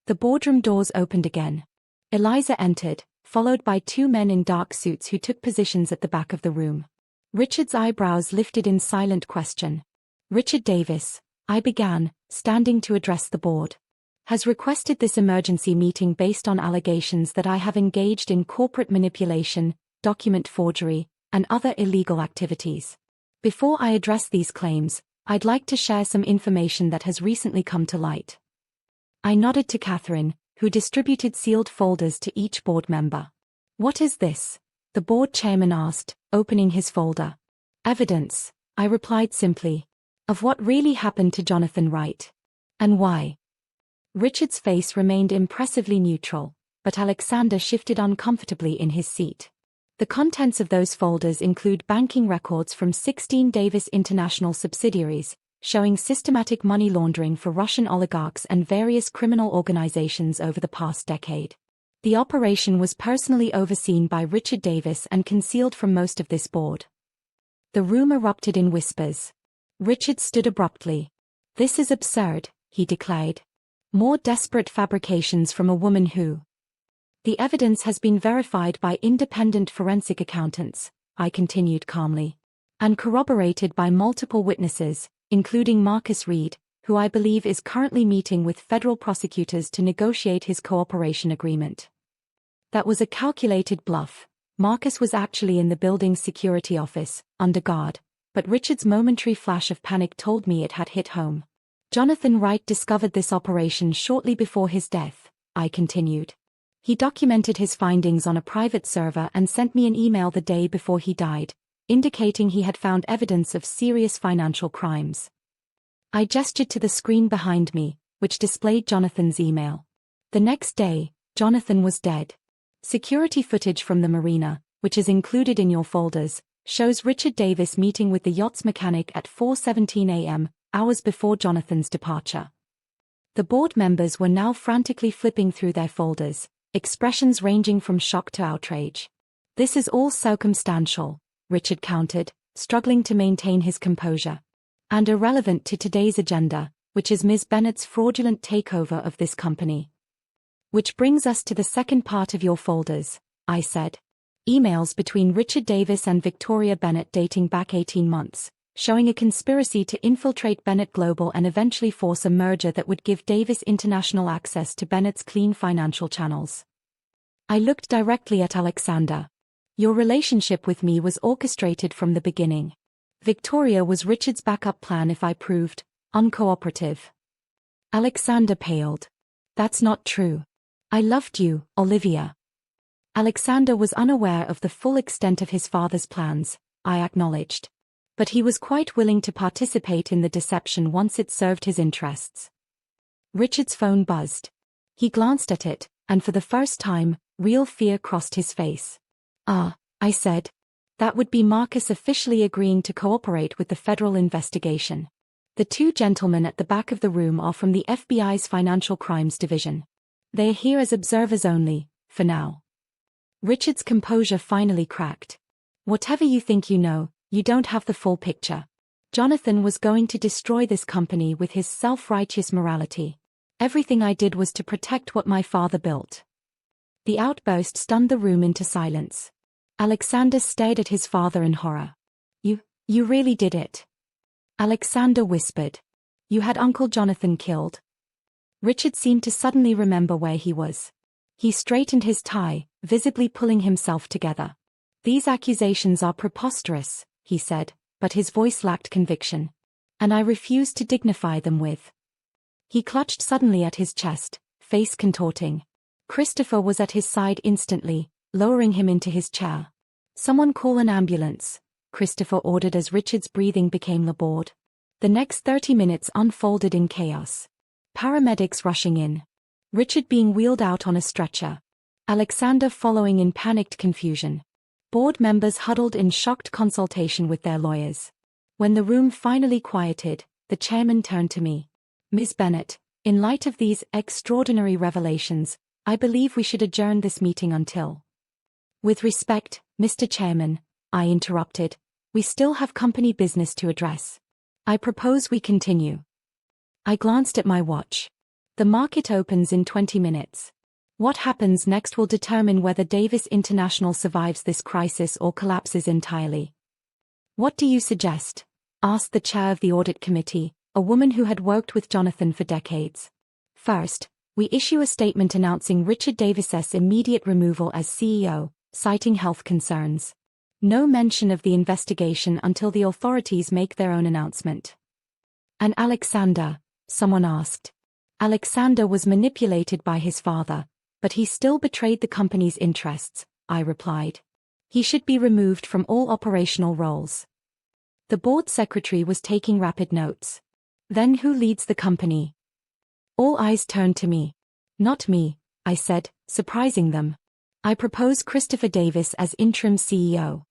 The boardroom doors opened again. Eliza entered, followed by two men in dark suits who took positions at the back of the room. Richard's eyebrows lifted in silent question. Richard Davis, I began, standing to address the board, has requested this emergency meeting based on allegations that I have engaged in corporate manipulation, document forgery, and other illegal activities. Before I address these claims, I'd like to share some information that has recently come to light. I nodded to Catherine, who distributed sealed folders to each board member. What is this? The board chairman asked, opening his folder. Evidence, I replied simply, of what really happened to Jonathan Wright. And why? Richard's face remained impressively neutral, but Alexander shifted uncomfortably in his seat. The contents of those folders include banking records from 16 Davis International subsidiaries, showing systematic money laundering for Russian oligarchs and various criminal organizations over the past decade. The operation was personally overseen by Richard Davis and concealed from most of this board. The room erupted in whispers. Richard stood abruptly. This is absurd, he declared. More desperate fabrications from a woman who... The evidence has been verified by independent forensic accountants, I continued calmly, and corroborated by multiple witnesses, including Marcus Reed, who I believe is currently meeting with federal prosecutors to negotiate his cooperation agreement. That was a calculated bluff. Marcus was actually in the building's security office, under guard, but Richard's momentary flash of panic told me it had hit home. Jonathan Wright discovered this operation shortly before his death, I continued. He documented his findings on a private server and sent me an email the day before he died, indicating he had found evidence of serious financial crimes. I gestured to the screen behind me, which displayed Jonathan's email. The next day, Jonathan was dead. Security footage from the marina, which is included in your folders, shows Richard Davis meeting with the yacht's mechanic at 4:17 a.m., hours before Jonathan's departure. The board members were now frantically flipping through their folders, expressions ranging from shock to outrage. This is all circumstantial, Richard countered, struggling to maintain his composure. And irrelevant to today's agenda, which is Ms. Bennett's fraudulent takeover of this company. Which brings us to the second part of your folders, I said. Emails between Richard Davis and Victoria Bennett dating back 18 months, showing a conspiracy to infiltrate Bennett Global and eventually force a merger that would give Davis International access to Bennett's clean financial channels. I looked directly at Alexander. Your relationship with me was orchestrated from the beginning. Victoria was Richard's backup plan if I proved uncooperative. Alexander paled. That's not true. I loved you, Olivia. Alexander was unaware of the full extent of his father's plans, I acknowledged. But he was quite willing to participate in the deception once it served his interests. Richard's phone buzzed. He glanced at it, and for the first time, real fear crossed his face. Ah, I said. That would be Marcus officially agreeing to cooperate with the federal investigation. The two gentlemen at the back of the room are from the FBI's Financial Crimes Division. They are here as observers only, for now. Richard's composure finally cracked. Whatever you think you know, you don't have the full picture. Jonathan was going to destroy this company with his self-righteous morality. Everything I did was to protect what my father built. The outburst stunned the room into silence. Alexander stared at his father in horror. You really did it? Alexander whispered. You had Uncle Jonathan killed. Richard seemed to suddenly remember where he was. He straightened his tie, visibly pulling himself together. These accusations are preposterous, he said, but his voice lacked conviction. And I refuse to dignify them with. He clutched suddenly at his chest, face contorting. Christopher was at his side instantly, lowering him into his chair. Someone call an ambulance, Christopher ordered as Richard's breathing became labored. The next 30 minutes unfolded in chaos. Paramedics rushing in. Richard being wheeled out on a stretcher. Alexander following in panicked confusion. Board members huddled in shocked consultation with their lawyers. When the room finally quieted, the chairman turned to me. Ms. Bennett, in light of these extraordinary revelations, I believe we should adjourn this meeting until. With respect, Mr. Chairman, I interrupted, we still have company business to address. I propose we continue. I glanced at my watch. The market opens in 20 minutes. What happens next will determine whether Davis International survives this crisis or collapses entirely. What do you suggest? Asked the chair of the audit committee, a woman who had worked with Jonathan for decades. First, we issue a statement announcing Richard Davis's immediate removal as CEO, citing health concerns. No mention of the investigation until the authorities make their own announcement. And Alexander? Someone asked. Alexander was manipulated by his father, but he still betrayed the company's interests, I replied. He should be removed from all operational roles. The board secretary was taking rapid notes. Then who leads the company? All eyes turned to me. Not me, I said, surprising them. I propose Christopher Davis as interim CEO.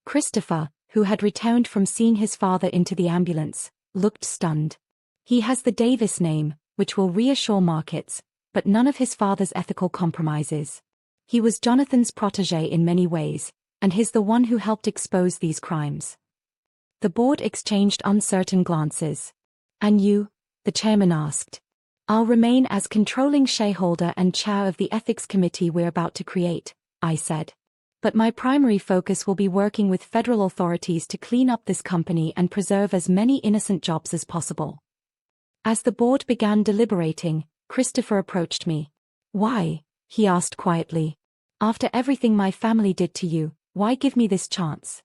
Christopher, who had returned from seeing his father into the ambulance, looked stunned. He has the Davis name, which will reassure markets, but none of his father's ethical compromises. He was Jonathan's protégé in many ways, and he's the one who helped expose these crimes. The board exchanged uncertain glances. And you? The chairman asked. I'll remain as controlling shareholder and chair of the ethics committee we're about to create, I said. But my primary focus will be working with federal authorities to clean up this company and preserve as many innocent jobs as possible. As the board began deliberating, Christopher approached me. Why? He asked quietly. After everything my family did to you, why give me this chance?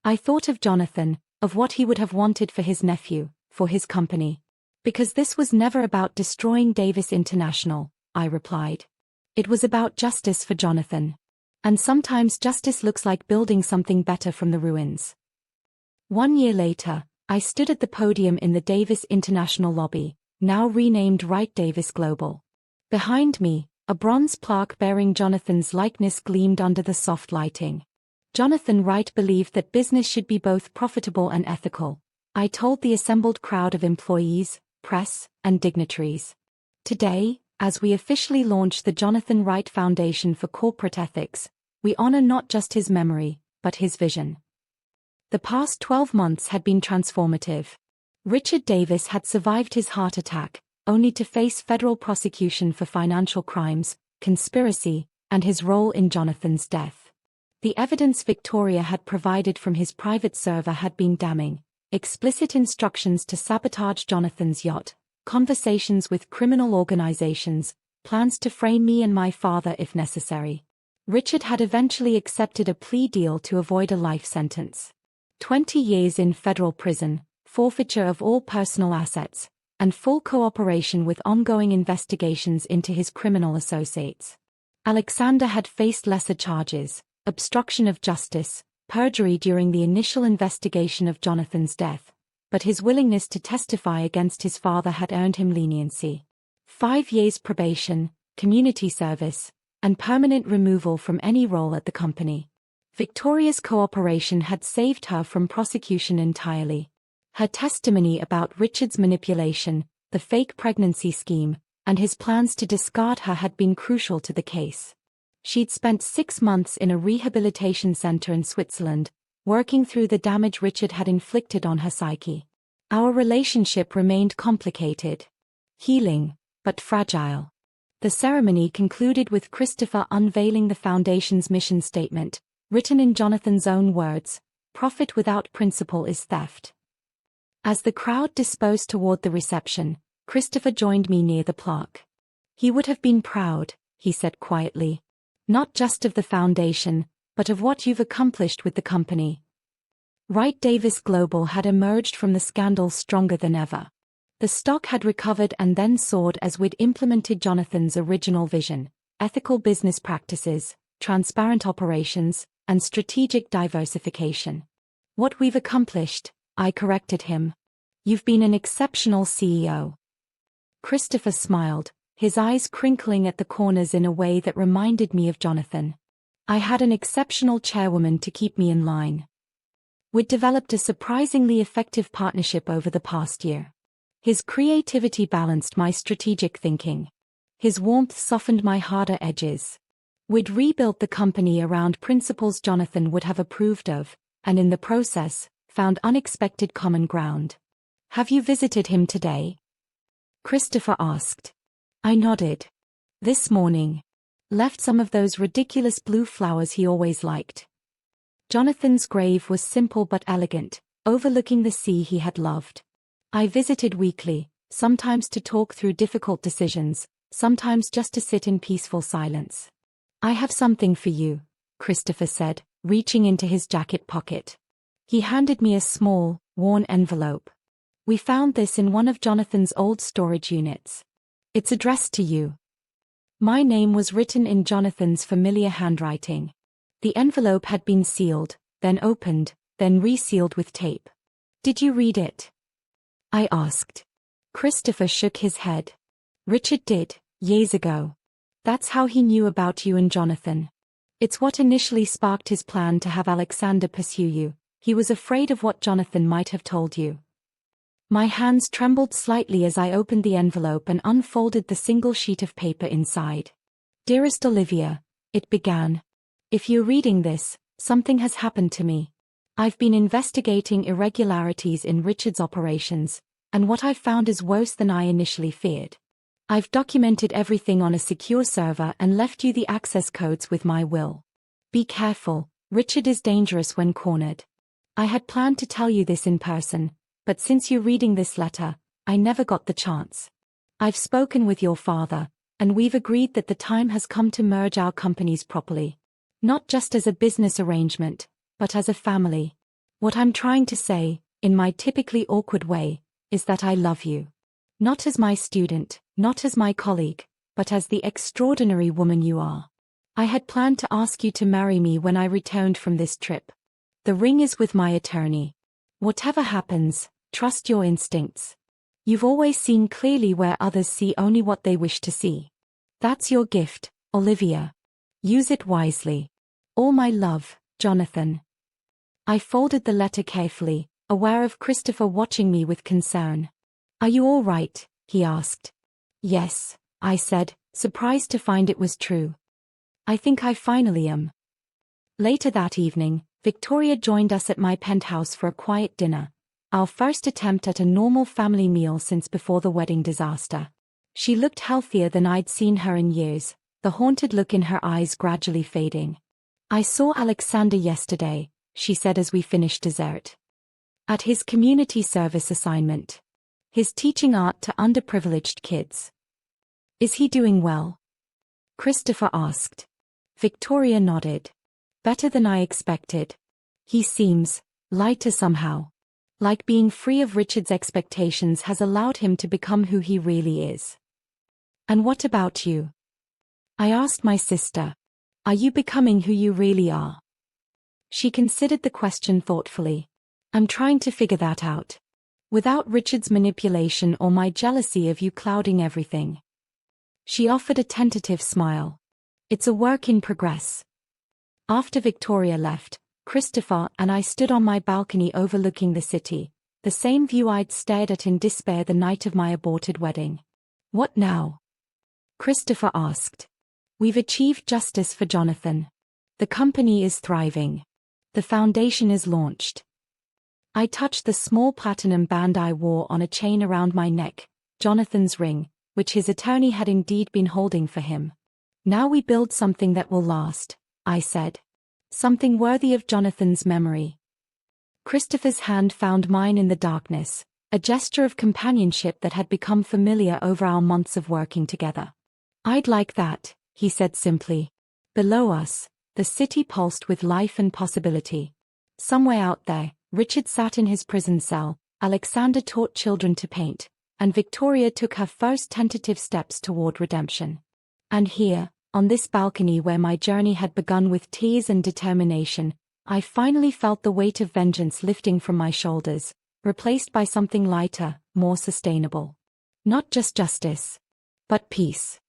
I thought of Jonathan, of what he would have wanted for his nephew, for his company. Because this was never about destroying Davis International, I replied. It was about justice for Jonathan. And sometimes justice looks like building something better from the ruins. 1 year later, I stood at the podium in the Davis International lobby, now renamed Wright Davis Global. Behind me, a bronze plaque bearing Jonathan's likeness gleamed under the soft lighting. Jonathan Wright believed that business should be both profitable and ethical, I told the assembled crowd of employees, press, and dignitaries. Today, as we officially launch the Jonathan Wright Foundation for Corporate Ethics, we honor not just his memory, but his vision. The past 12 months had been transformative. Richard Davis had survived his heart attack, only to face federal prosecution for financial crimes, conspiracy, and his role in Jonathan's death. The evidence Victoria had provided from his private server had been damning. Explicit instructions to sabotage Jonathan's yacht, conversations with criminal organizations, plans to frame me and my father if necessary. Richard had eventually accepted a plea deal to avoid a life sentence. 20 years in federal prison, forfeiture of all personal assets, and full cooperation with ongoing investigations into his criminal associates. Alexander had faced lesser charges, obstruction of justice, perjury during the initial investigation of Jonathan's death, but his willingness to testify against his father had earned him leniency. 5 years probation, community service, and permanent removal from any role at the company. Victoria's cooperation had saved her from prosecution entirely. Her testimony about Richard's manipulation, the fake pregnancy scheme, and his plans to discard her had been crucial to the case. She'd spent 6 months in a rehabilitation center in Switzerland, working through the damage Richard had inflicted on her psyche. Our relationship remained complicated. Healing, but fragile. The ceremony concluded with Christopher unveiling the Foundation's mission statement, written in Jonathan's own words, "Profit without principle is theft." As the crowd dispersed toward the reception, Christopher joined me near the plaque. He would have been proud, he said quietly. Not just of the Foundation, but of what you've accomplished with the company. Wright Davis Global had emerged from the scandal stronger than ever. The stock had recovered and then soared as we'd implemented Jonathan's original vision: ethical business practices, transparent operations, and strategic diversification. What we've accomplished, I corrected him. You've been an exceptional CEO. Christopher smiled, his eyes crinkling at the corners in a way that reminded me of Jonathan. I had an exceptional chairwoman to keep me in line. We'd developed a surprisingly effective partnership over the past year. His creativity balanced my strategic thinking. His warmth softened my harder edges. We'd rebuilt the company around principles Jonathan would have approved of, and in the process, found unexpected common ground. Have you visited him today? Christopher asked. I nodded. This morning. Left some of those ridiculous blue flowers he always liked. Jonathan's grave was simple but elegant, overlooking the sea he had loved. I visited weekly, sometimes to talk through difficult decisions, sometimes just to sit in peaceful silence. I have something for you, Christopher said, reaching into his jacket pocket. He handed me a small, worn envelope. We found this in one of Jonathan's old storage units. It's addressed to you. My name was written in Jonathan's familiar handwriting. The envelope had been sealed, then opened, then resealed with tape. Did you read it? I asked. Christopher shook his head. Richard did, years ago. That's how he knew about you and Jonathan. It's what initially sparked his plan to have Alexander pursue you. He was afraid of what Jonathan might have told you. My hands trembled slightly as I opened the envelope and unfolded the single sheet of paper inside. Dearest Olivia, it began. If you're reading this, something has happened to me. I've been investigating irregularities in Richard's operations, and what I've found is worse than I initially feared. I've documented everything on a secure server and left you the access codes with my will. Be careful, Richard is dangerous when cornered. I had planned to tell you this in person, but since you're reading this letter, I never got the chance. I've spoken with your father, and we've agreed that the time has come to merge our companies properly. Not just as a business arrangement, but as a family. What I'm trying to say, in my typically awkward way, is that I love you. Not as my student, not as my colleague, but as the extraordinary woman you are. I had planned to ask you to marry me when I returned from this trip. The ring is with my attorney. Whatever happens, trust your instincts. You've always seen clearly where others see only what they wish to see. That's your gift, Olivia. Use it wisely. All my love, Jonathan. I folded the letter carefully, aware of Christopher watching me with concern. Are you all right? He asked. Yes, I said, surprised to find it was true. I think I finally am. Later that evening, Victoria joined us at my penthouse for a quiet dinner, our first attempt at a normal family meal since before the wedding disaster. She looked healthier than I'd seen her in years, the haunted look in her eyes gradually fading. I saw Alexander yesterday, she said as we finished dessert. At his community service assignment. He's teaching art to underprivileged kids. Is he doing well? Christopher asked. Victoria nodded. Better than I expected. He seems lighter somehow. Like being free of Richard's expectations has allowed him to become who he really is. And what about you? I asked my sister. Are you becoming who you really are? She considered the question thoughtfully. I'm trying to figure that out. Without Richard's manipulation or my jealousy of you clouding everything. She offered a tentative smile. It's a work in progress. After Victoria left, Christopher and I stood on my balcony overlooking the city, the same view I'd stared at in despair the night of my aborted wedding. What now? Christopher asked. We've achieved justice for Jonathan. The company is thriving. The foundation is launched. I touched the small platinum band I wore on a chain around my neck, Jonathan's ring, which his attorney had indeed been holding for him. Now we build something that will last, I said. Something worthy of Jonathan's memory. Christopher's hand found mine in the darkness, a gesture of companionship that had become familiar over our months of working together. I'd like that, he said simply. Below us, the city pulsed with life and possibility. Somewhere out there, Richard sat in his prison cell, Alexander taught children to paint, and Victoria took her first tentative steps toward redemption. And here, on this balcony where my journey had begun with tears and determination, I finally felt the weight of vengeance lifting from my shoulders, replaced by something lighter, more sustainable. Not just justice, but peace.